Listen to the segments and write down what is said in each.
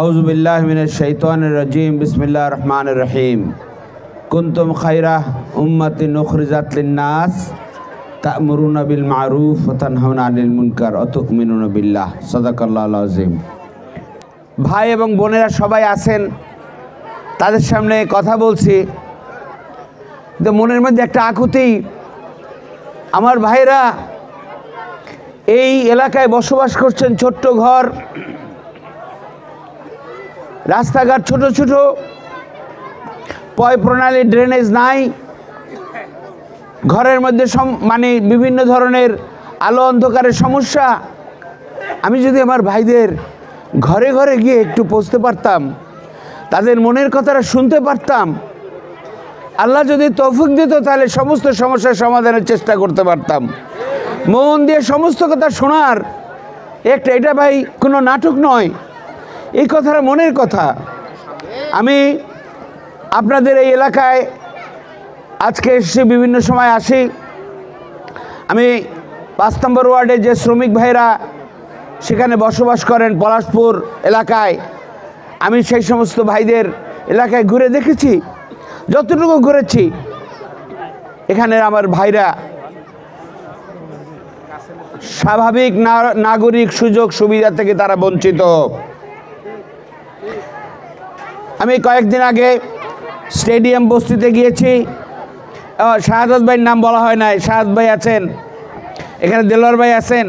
আউযুবিল্লাহি মিনাশ শাইতানির রাজিম বিসমিল্লাহির রহমানির রহিম কুনতুম খায়রা উম্মাতিন উখরিজাত লিন-নাস তা'মুরুনা বিল মা'রুফ ওয়া তানহাউনা আনিল মুনকার ওয়া তু'মিনুনা বিল্লাহ সাদাকাল্লাহুল আযীম। ভাই এবং বোনেরা সবাই আছেন, তাদের সামনে কথা বলছি, কিন্তু মনের মধ্যে একটা আকুতি। আমার ভাইরা এই এলাকায় বসবাস করছেন, ছোট্ট ঘর, রাস্তাঘাট ছোট ছোট, পয় প্রণালী, ড্রেনেজ নাই, ঘরের মধ্যে বিভিন্ন ধরনের আলো অন্ধকারের সমস্যা। আমি যদি আমার ভাইদের ঘরে ঘরে গিয়ে একটু পৌঁছতে পারতাম, তাদের মনের কথাটা শুনতে পারতাম, আল্লাহ যদি তৌফিক দিত, তাহলে সমস্ত সমস্যার সমাধানের চেষ্টা করতে পারতাম। মন দিয়ে সমস্ত কথা শোনার এটা ভাই কোনো নাটক নয়, এই কথাটা মনের কথা। আমি আপনাদের এই এলাকায় আজকে এসে বিভিন্ন সময় আসি। আমি 5 নম্বর ওয়ার্ডে যে শ্রমিক ভাইরা সেখানে বসবাস করেন পলাশপুর এলাকায়, আমি সেই সমস্ত ভাইদের এলাকায় ঘুরে দেখেছি। যতটুকু ঘুরেছি, এখানে আমার ভাইরা স্বাভাবিক নাগরিক সুযোগ সুবিধা থেকে তারা বঞ্চিত। আমি কয়েকদিন আগে স্টেডিয়াম বস্তিতে গিয়েছি। শাহাদাত ভাইয়ের নাম বলা হয় নাই, শাহাদ ভাই আছেন এখানে, দেলোয়ার ভাই আছেন।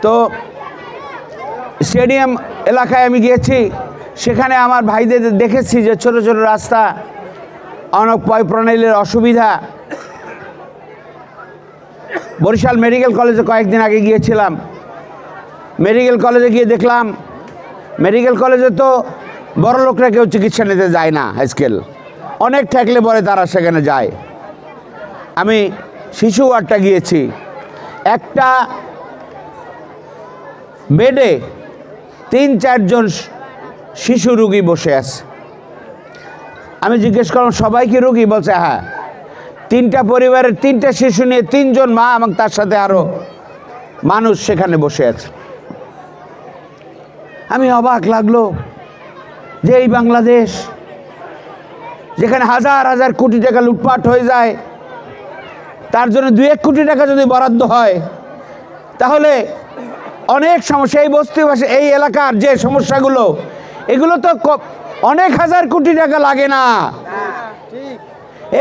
তো স্টেডিয়াম এলাকায় আমি গিয়েছি, সেখানে আমার ভাইদের দেখেছি যে ছোট ছোট রাস্তা, অনেক পয় প্রণালীর অসুবিধা। বরিশাল মেডিকেল কলেজে কয়েকদিন আগে গিয়েছিলাম। মেডিকেল কলেজে গিয়ে দেখলাম, মেডিকেল কলেজে তো বড় লোকরা কেউ চিকিৎসা নিতে যায় না, আজকাল অনেক ঠেকলে পরে তারা সেখানে যায়। আমি শিশু ওয়ার্ডটা গিয়েছি, একটা বেডে 3-4 জন শিশু রুগী বসে আছে। আমি জিজ্ঞেস করলাম, সবাই কি রুগী? বলছে হ্যাঁ। 3টা পরিবারের 3টা শিশু নিয়ে 3 জন মা এবং তার সাথে আরো মানুষ সেখানে বসে আছে। আমি অবাক লাগলো যে এই বাংলাদেশ, যেখানে হাজার হাজার কোটি টাকা লুটপাট হয়ে যায়, তার জন্য 2-1 কোটি টাকা যদি বরাদ্দ হয়, তাহলে অনেক সমস্যা, এই বস্তিবাসী এই এলাকার যে সমস্যাগুলো, এগুলো তো অনেক হাজার কোটি টাকা লাগে না।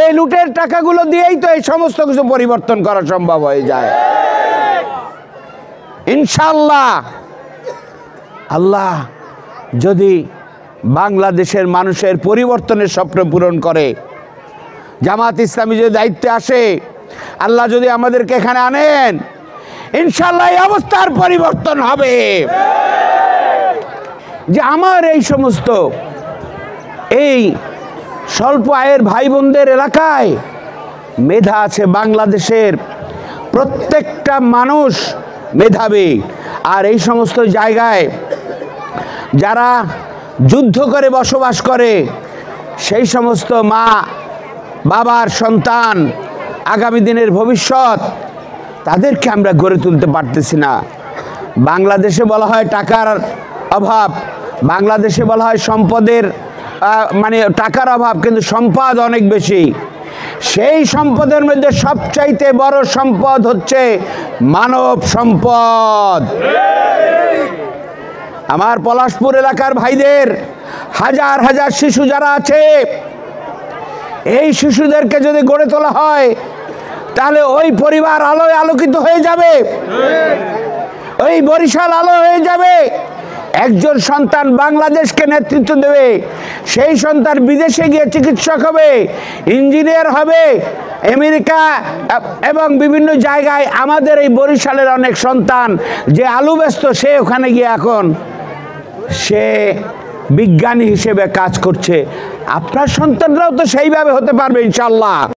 এই লুটের টাকাগুলো দিয়েই তো এই সমস্ত কিছু পরিবর্তন করা সম্ভব হয়ে যায় ইনশাআল্লাহ। আল্লাহ যদি বাংলাদেশের মানুষের পরিবর্তনের স্বপ্ন পূরণ করে, জামাত ইসলামী যদি দায়িত্বে আসে, আল্লাহ যদি আমাদেরকে এখানে আনেন, ইনশাআল্লাহ এই অবস্থার পরিবর্তন হবে। যে আমার এই সমস্ত এই স্বল্প আয়ের ভাই বোনদের এলাকায় মেধা আছে। বাংলাদেশের প্রত্যেকটা মানুষ মেধাবী, আর এই সমস্ত জায়গায় যারা যুদ্ধ করে বসবাস করে, সেই সমস্ত মা বাবার সন্তান, আগামী দিনের ভবিষ্যৎ, তাদেরকে আমরা গড়ে তুলতে পারতেছি না। বাংলাদেশে বলা হয় টাকার অভাব, বাংলাদেশে বলা হয় সম্পদের টাকার অভাব, কিন্তু সম্পদ অনেক বেশি। সেই সম্পদের মধ্যে সবচাইতে বড় সম্পদ হচ্ছে মানব সম্পদ। আমার পলাশপুর এলাকার ভাইদের হাজার হাজার শিশু যারা আছে, এই শিশুদেরকে যদি গড়ে তোলা হয়, তাহলে ওই পরিবার আলোয় আলোকিত হয়ে যাবে, ওই বরিশাল আলো হয়ে যাবে। একজন সন্তান বাংলাদেশকে নেতৃত্ব দেবে, সেই সন্তান বিদেশে গিয়ে চিকিৎসক হবে, ইঞ্জিনিয়ার হবে, আমেরিকা এবং বিভিন্ন জায়গায়। আমাদের এই বরিশালের অনেক সন্তান যে আলু ব্যস্ত, সে ওখানে গিয়ে এখন সে বিজ্ঞানী হিসেবে কাজ করছে। আপনার সন্তানরাও তো সেইভাবে হতে পারবে ইনশাআল্লাহ।